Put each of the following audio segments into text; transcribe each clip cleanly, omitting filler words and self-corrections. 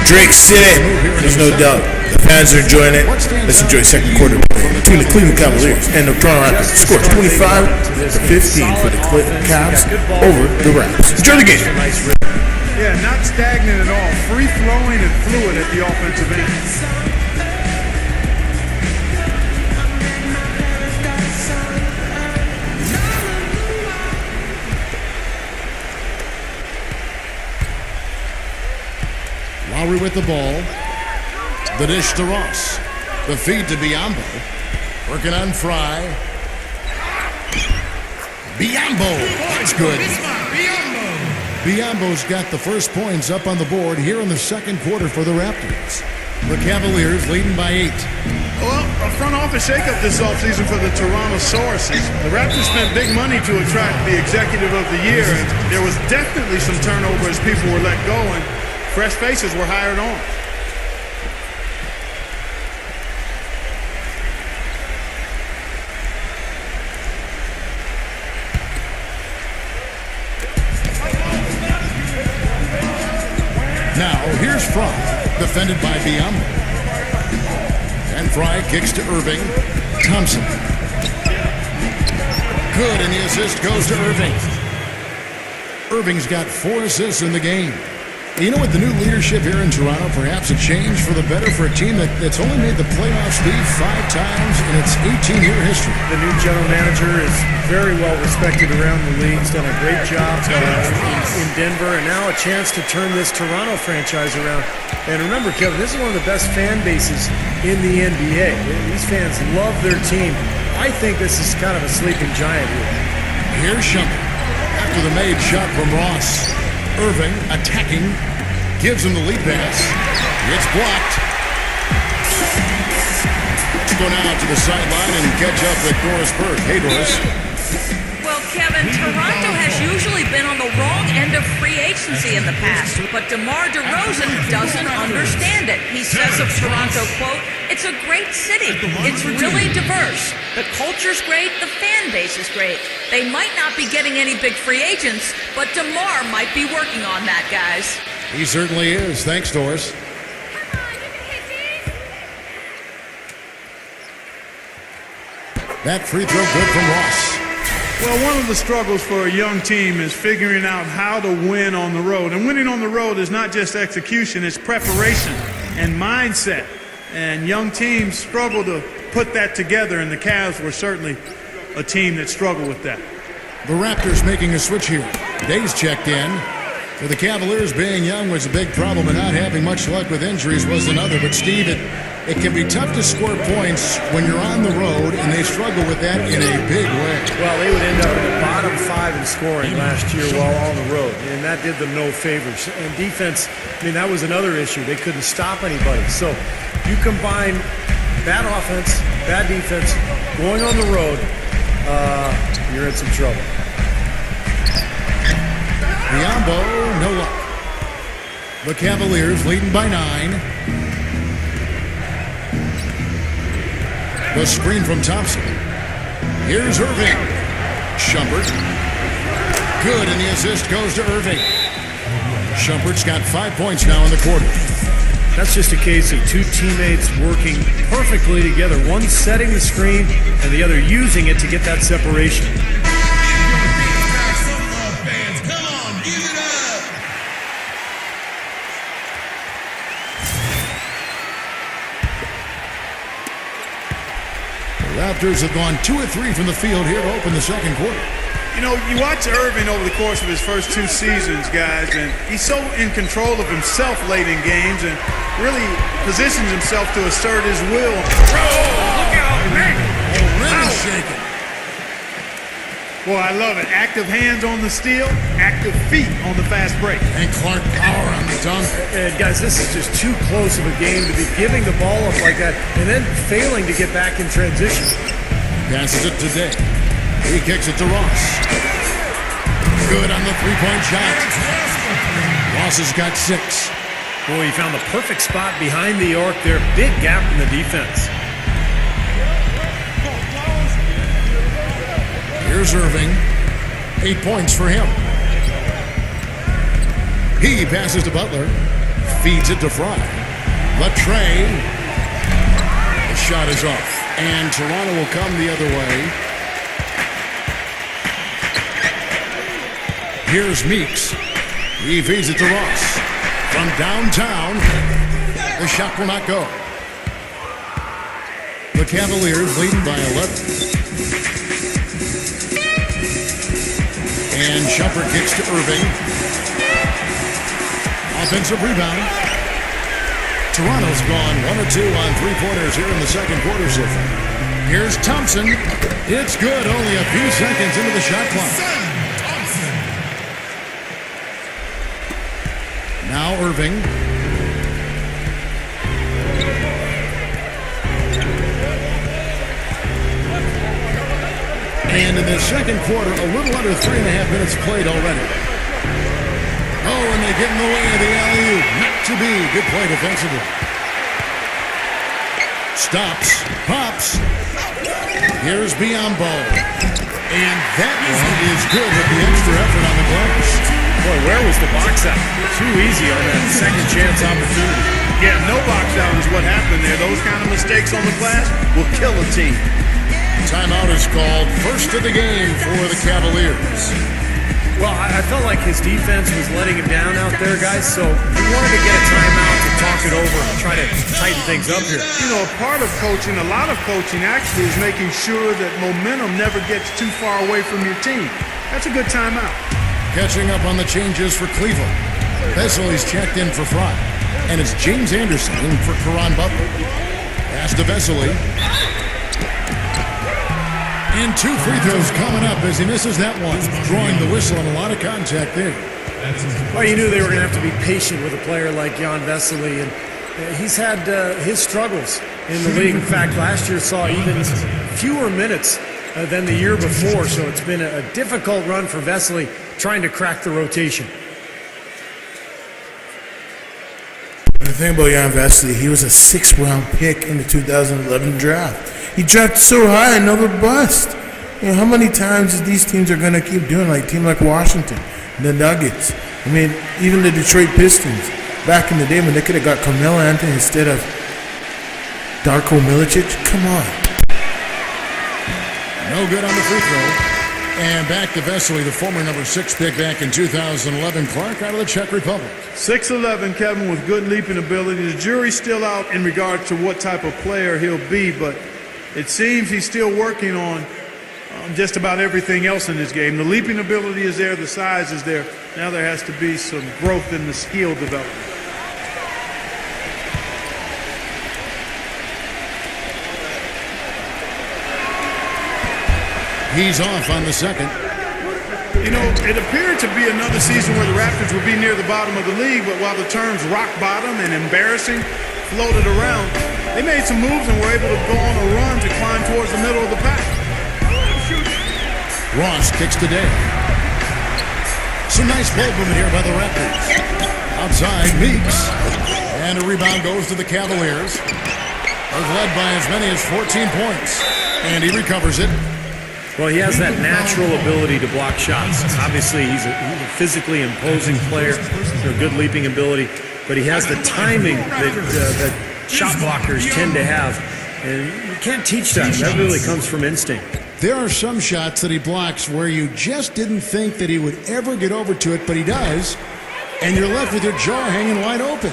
Drake City, there's no doubt. The fans are enjoying it. Let's enjoy second quarter between the Cleveland Cavaliers and the Toronto Raptors. Score 25-15 for the Cavs over the Raptors. Enjoy the game. Yeah, not stagnant at all. Free-flowing and fluid at the offensive end. Lowry with the ball. The dish to Ross. The feed to Biyombo. Working on Fry. Biyombo. That's good. Biyombo's got the first points up on the board here in the second quarter for the Raptors. The Cavaliers leading by 8. Well, a front office shakeup this offseason for the Toronto Sources. The Raptors spent big money to attract the executive of the year, and there was definitely some turnover as people were let go, and fresh faces were hired on. Now, here's Fry, defended by Biyombo. And Fry kicks to Irving. Thompson. Good, and the assist goes to Irving. Irving's got 4 assists in the game. You know, with the new leadership here in Toronto, perhaps a change for the better for a team that's only made the playoffs 5 times in its 18-year history. The new general manager is very well respected around the league. He's done a great job in Denver, and now a chance to turn this Toronto franchise around. And remember, Kevin, this is one of the best fan bases in the NBA. These fans love their team. I think this is kind of a sleeping giant here. Here's Shumpert after the made shot from Ross. Irving attacking, gives him the lead pass. It's blocked. Let's go now to the sideline and catch up with Doris Burke. Hey, Doris. Well, Kevin, Toronto has usually been on the wrong end of free agency in the past, but DeMar DeRozan doesn't understand it. He says of Toronto, quote, "It's a great city. It's really diverse. The culture's great. The fan base is great. They might not be getting any big free agents, but DeMar might be working on that, guys." He certainly is. Thanks, Doris. That free throw good from Ross. Well, one of the struggles for a young team is figuring out how to win on the road. And winning on the road is not just execution, it's preparation and mindset. And young teams struggle to put that together, and the Cavs were certainly a team that struggled with that. The Raptors making a switch here. Days checked in. For the Cavaliers, being young was a big problem, and not having much luck with injuries was another. But, Steve, it can be tough to score points when you're on the road, and they struggle with that in a big way. Well, they would end up in the bottom 5 in scoring last year while on the road, and that did them no favors. And defense, I mean, that was another issue. They couldn't stop anybody. So you combine bad offense, bad defense, going on the road, you're in some trouble. Biyombo, no luck. The Cavaliers leading by 9. The screen from Thompson. Here's Irving. Shumpert. Good, and the assist goes to Irving. Shumpert's got 5 points now in the quarter. That's just a case of 2 teammates working perfectly together. One setting the screen and the other using it to get that separation. Raptors have gone 2 of 3 from the field here to open the second quarter. You know, you watch Irving over the course of his first 2 seasons, guys, and he's so in control of himself late in games and really positions himself to assert his will. Oh, look out, man! Really shaking. Boy, I love it. Active hands on the steal, active feet on the fast break. And Clark power on the dunk. And guys, this is just too close of a game to be giving the ball up like that and then failing to get back in transition. Passes it to Day. He kicks it to Ross. Good on the three-point shot. Ross has got 6. Boy, he found the perfect spot behind the arc there. Big gap in the defense. Here's Irving. 8 points for him. He passes to Butler. Feeds it to Fry. Latre. The shot is off. And Toronto will come the other way. Here's Meeks. He feeds it to Ross. From downtown, the shot will not go. The Cavaliers leading by 11. And Shumpert kicks to Irving. Offensive rebound. Toronto's gone 1 of 2 on three-pointers here in the second quarter so far. Here's Thompson. It's good. Only a few seconds into the shot clock. Now Irving. And in the second quarter, a little under 3.5 minutes played already. Oh, and they get in the way of the alley-oop. Not to be. Good play defensively. Stops. Pops. Here's Biyombo. And that one is good with the extra effort on the glass. Boy, where was the box out? Too easy on that second chance opportunity. Yeah, no box out is what happened there. Those kind of mistakes on the glass will kill a team. Timeout is called. First of the game for the Cavaliers. Well, I felt like his defense was letting him down out there, guys, so he wanted to get a timeout to talk it over and try to tighten things up here. You know, a part of coaching, a lot of coaching actually is making sure that momentum never gets too far away from your team. That's a good timeout. Catching up on the changes for Cleveland. Vesely's checked in for Fry. And it's James Anderson in for Caron Butler. Pass to Vesely. And 2 free throws coming up as he misses that one. Drawing the whistle and a lot of contact there. Well, you knew they were going to have to be patient with a player like Jan Vesely, and he's had his struggles in the league. In fact, last year saw even fewer minutes than the year before, so it's been a difficult run for Vesely trying to crack the rotation. The thing about Jan Vesely, he was a 6th-round pick in the 2011 draft. He drafted so high, another bust. You know, how many times these teams are going to keep doing, like a team like Washington, the Nuggets? I mean, even the Detroit Pistons, back in the day when they could have got Carmelo Anthony instead of Darko Milicic. Come on. No good on the free throw. And back to Vesely, the former number 6 pick back in 2011. Clark out of the Czech Republic. 6'11", Kevin, with good leaping ability. The jury's still out in regard to what type of player he'll be, but it seems he's still working on just about everything else in his game. The leaping ability is there, the size is there. Now there has to be some growth in the skill development. He's off on the second. You know, it appeared to be another season where the Raptors would be near the bottom of the league, but while the terms rock bottom and embarrassing floated around, they made some moves and were able to go on a run to climb towards the middle of the pack. Ross kicks today. Some nice ball movement here by the Raptors. Outside, Meeks. And a rebound goes to the Cavaliers. They've led by as many as 14 points. And he recovers it. Well, he has that natural ability to block shots. Obviously, he's a physically imposing player, good leaping ability, but he has the timing that shot blockers tend to have. And you can't teach that. That really comes from instinct. There are some shots that he blocks where you just didn't think that he would ever get over to it, but he does, and you're left with your jaw hanging wide open.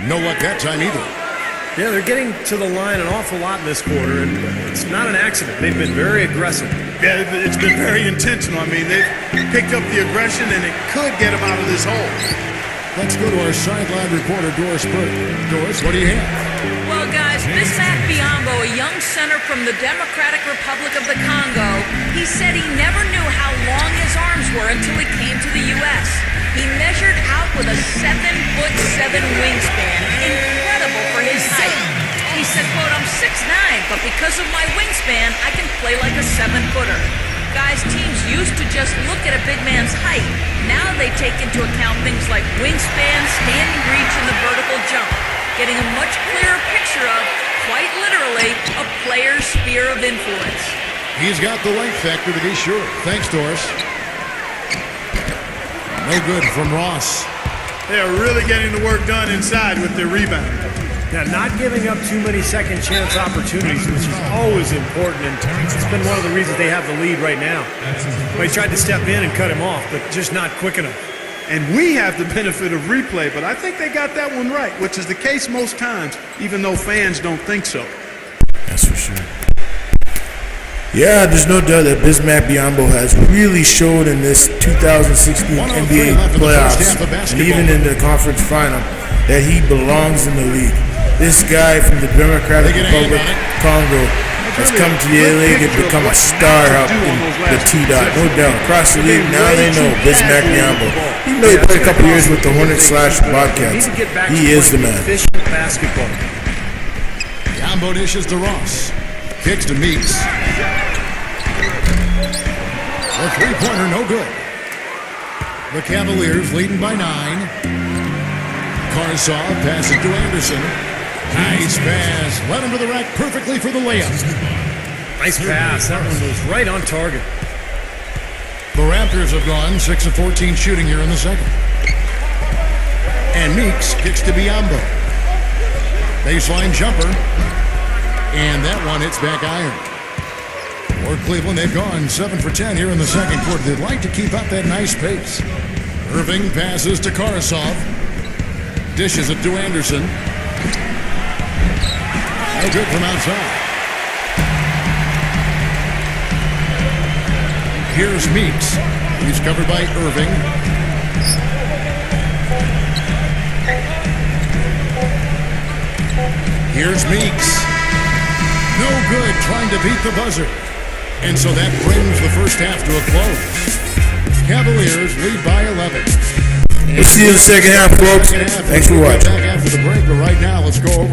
No luck that time either. Yeah, they're getting to the line an awful lot in this quarter, and it's not an accident. They've been very aggressive. Yeah, it's been very intentional. I mean, they've picked up the aggression, and it could get them out of this hole. Let's go to our sideline reporter, Doris Burke. Doris, what do you have? Well, guys, Bismack Biyombo, a young center from the Democratic Republic of the Congo, he said he never knew how long his arms were until he came to the U.S. He measured out with a 7'7" wingspan. Incredible for his height. He said, quote, I'm 6'9", but because of my wingspan, I can play like a 7-footer. Guys, teams used to just look at a big man's height. Now they take into account things like wingspan, standing reach, and the vertical jump, getting a much clearer picture of, quite literally, a player's sphere of influence. He's got the length factor to be sure. Thanks, Doris. No good from Ross. They are really getting the work done inside with their rebound. Now, not giving up too many second chance opportunities, which is always important, and it's been one of the reasons they have the lead right now. Well, he tried to step in and cut him off, but just not quick enough. And we have the benefit of replay, but I think they got that one right, which is the case most times, even though fans don't think so. That's for sure. Yeah, there's no doubt that Bismack Biyombo has really showed in this 2016 NBA playoffs and even in the conference final that he belongs in the league. This guy from the Democratic Republic of Congo has come to the league and become a star up in the T-Dot, no doubt. Across the league, now they know Bismack Biyombo. Even though he played a couple years with the Hornets/Bobcats, he is the man. Basketball. Biyombo dishes to Ross. Kicks to Meeks. The three-pointer, no good. The Cavaliers leading by 9. Karsov passes to Anderson. Nice pass. Led him to the rack perfectly for the layup. Nice pass. That one was right on target. The Raptors have gone 6 of 14 shooting here in the second. And Meeks kicks to Biyombo. Baseline jumper. And that one hits back iron. For Cleveland, they've gone 7 for 10 here in the second quarter. They'd like to keep up that nice pace. Irving passes to Karsov. Dishes it to Anderson. No good from outside. Here's Meeks. He's covered by Irving. Here's Meeks. No good, trying to beat the buzzer. And so that brings the first half to a close. Cavaliers lead by 11. We'll see you in the second half, folks. Thanks for watching. Back after the break, but right now, let's go over